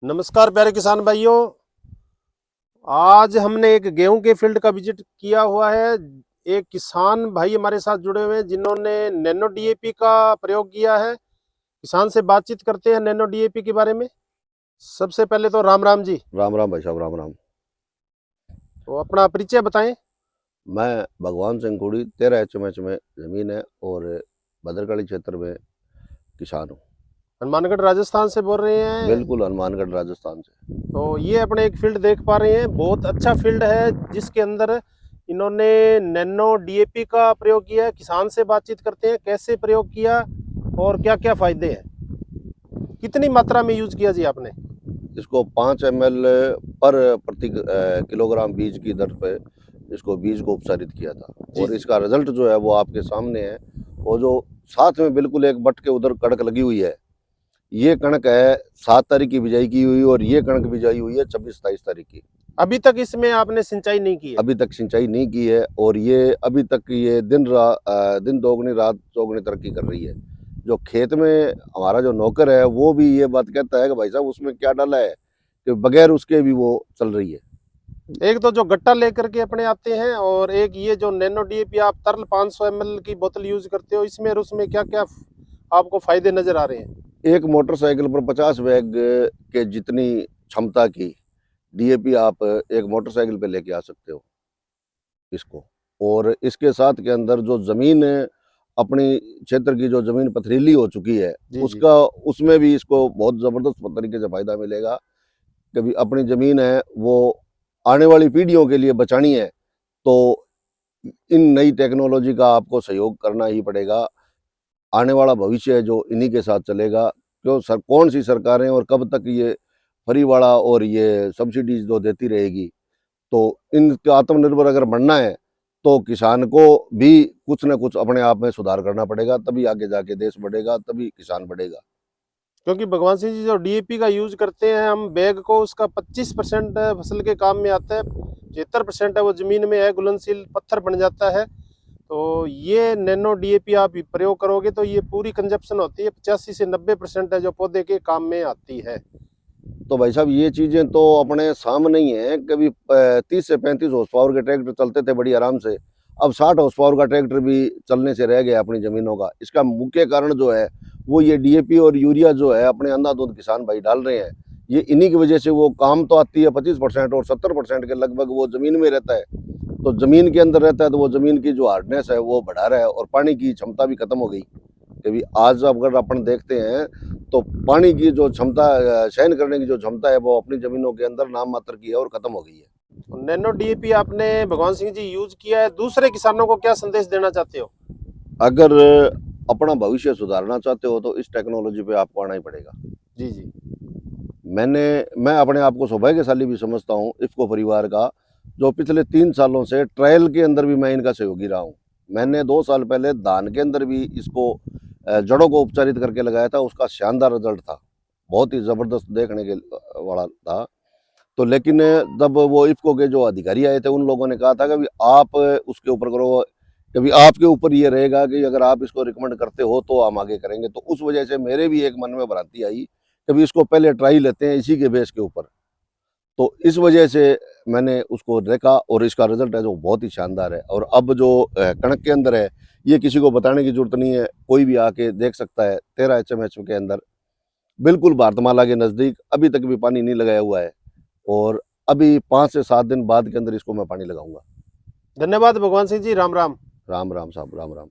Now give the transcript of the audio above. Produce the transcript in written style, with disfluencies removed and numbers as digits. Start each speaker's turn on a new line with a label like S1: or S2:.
S1: नमस्कार प्यारे किसान भाइयों। आज हमने एक गेहूं के फील्ड का विजिट किया हुआ है। एक किसान भाई हमारे साथ जुड़े हुए हैं जिन्होंने नैनो डीएपी का प्रयोग किया है। किसान से बातचीत करते हैं नैनो डीएपी के बारे में। सबसे पहले तो राम राम जी।
S2: राम राम भाई साहब, राम राम।
S1: तो अपना परिचय बताएं।
S2: मैं भगवान सिंह कुड़ी 13 एच में ज़मीन है और भद्रकाली क्षेत्र में किसान हूँ।
S1: हनुमानगढ़ राजस्थान से बोल रहे हैं।
S2: बिल्कुल हनुमानगढ़ राजस्थान से।
S1: तो ये अपने एक फील्ड देख पा रहे हैं, बहुत अच्छा फील्ड है जिसके अंदर इन्होंने नैनो डीएपी का प्रयोग किया है। किसान से बातचीत करते हैं कैसे प्रयोग किया और क्या क्या फायदे हैं। कितनी मात्रा में यूज किया जी आपने?
S2: इसको 5 ml पर प्रति किलोग्राम बीज की दर पे इसको बीज को उपचारित किया था
S1: जी
S2: और
S1: जी।
S2: इसका रिजल्ट जो है वो आपके सामने है। और जो साथ में बिल्कुल एक बट के उधर कणक लगी हुई है, ये कणक है 7 तारीख की बिजाई की हुई और ये कणक बिजाई हुई है 26-27 तारीख की।
S1: अभी तक इसमें आपने सिंचाई नहीं की है?
S2: अभी तक सिंचाई नहीं की है और ये अभी तक ये दिन दोगुनी रात चौगुनी तरक्की कर रही है। जो खेत में हमारा जो नौकर है वो भी ये बात कहता है कि भाई साहब उसमें क्या डाला है, कि बगैर उसके भी वो चल रही है।
S1: एक तो जो गट्टा लेकर के अपने आते हैं और एक ये जो नैनो डीएपी आप तरल 500 ml की बोतल यूज करते हो, इसमें और उसमें क्या क्या आपको फायदे नजर आ रहे हैं?
S2: एक मोटरसाइकिल पर 50 बैग के जितनी क्षमता की डीएपी आप एक मोटरसाइकिल पे लेके आ सकते हो इसको। और इसके साथ के अंदर जो ज़मीन अपनी क्षेत्र की जो ज़मीन पथरीली हो चुकी है,
S1: जी जी।
S2: उसका उसमें भी इसको बहुत ज़बरदस्त तरीके से फ़ायदा मिलेगा। कभी अपनी ज़मीन है वो आने वाली पीढ़ियों के लिए बचानी है, तो इन नई टेक्नोलॉजी का आपको सहयोग करना ही पड़ेगा। आने वाला भविष्य है जो इन्हीं के साथ चलेगा। क्यों सर, कौन सी सरकारें और कब तक ये फ्री वाला और ये सब्सिडीज़ जो देती रहेगी। तो इनका आत्मनिर्भर अगर बनना है तो किसान को भी कुछ ना कुछ अपने आप में सुधार करना पड़ेगा, तभी आगे जाके देश बढ़ेगा, तभी किसान बढ़ेगा।
S1: क्योंकि भगवान सिंह जी जो डीएपी का यूज करते हैं हम बैग को, उसका 25% फसल के काम में आता है, 75% है वो जमीन में है, घुलनशील पत्थर बन जाता है। तो ये नैनो डीएपी आप प्रयोग करोगे तो ये पूरी कंजप्शन होती है, 85 से 90% है जो पौधे के काम में आती है।
S2: तो भाई साहब ये चीज़ें तो अपने सामने ही हैं। कभी 30 से 35 हॉर्स पावर के ट्रैक्टर चलते थे बड़ी आराम से, अब 60 हॉर्स पावर का ट्रैक्टर भी चलने से रह गया अपनी ज़मीनों का। इसका मुख्य कारण जो है वो ये डीएपी और यूरिया जो है अपने अंधाधुंध किसान भाई डाल रहे हैं। ये इन्हीं की वजह से वो काम तो आती है 25% और 70% के लगभग वो ज़मीन में रहता है। तो ज़मीन के अंदर रहता है तो वो ज़मीन की जो हार्डनेस है वो बढ़ा रहा है और पानी की क्षमता भी खत्म हो गई। कभी आज अगर अपन देखते हैं तो पानी की जो क्षमता सहन करने की जो क्षमता है वो अपनी ज़मीनों के अंदर नाम मात्र की है और ख़त्म हो गई है।
S1: नैनो डीएपी आपने भगवान सिंह जी यूज किया है, दूसरे किसानों को क्या संदेश देना चाहते हो?
S2: अगर अपना भविष्य सुधारना चाहते हो तो इस टेक्नोलॉजी पे आपको आना ही पड़ेगा।
S1: जी जी।
S2: मैं अपने आप को सौभाग्यशाली भी समझता हूँ इफ़को परिवार का, जो पिछले 3 सालों से ट्रायल के अंदर भी मैं इनका सहयोगी रहा हूँ। मैंने 2 साल पहले धान के अंदर भी इसको जड़ों को उपचारित करके लगाया था, उसका शानदार रिजल्ट था, बहुत ही ज़बरदस्त देखने के वाला था। तो लेकिन जब वो इफ़को के जो अधिकारी आए थे उन लोगों ने कहा था कि आप उसके ऊपर करो, कभी आपके ऊपर ये रहेगा कि अगर आप इसको रिकमेंड करते हो तो हम आगे करेंगे। तो उस वजह से मेरे भी एक मन में भ्रांति आई, कभी इसको पहले ट्राई लेते हैं इसी के बेस के ऊपर। तो इस वजह से मैंने उसको देखा और इसका रिजल्ट है जो बहुत ही शानदार है। और अब जो कणक के अंदर है ये किसी को बताने की जरूरत नहीं है, कोई भी आके देख सकता है। 13 HMH के अंदर बिल्कुल भारतमाला के नज़दीक अभी तक भी पानी नहीं लगाया हुआ है और अभी 5 से 7 दिन बाद के अंदर इसको मैं पानी लगाऊंगा।
S1: धन्यवाद भगवान सिंह जी। राम राम।
S2: राम राम साहब, राम राम।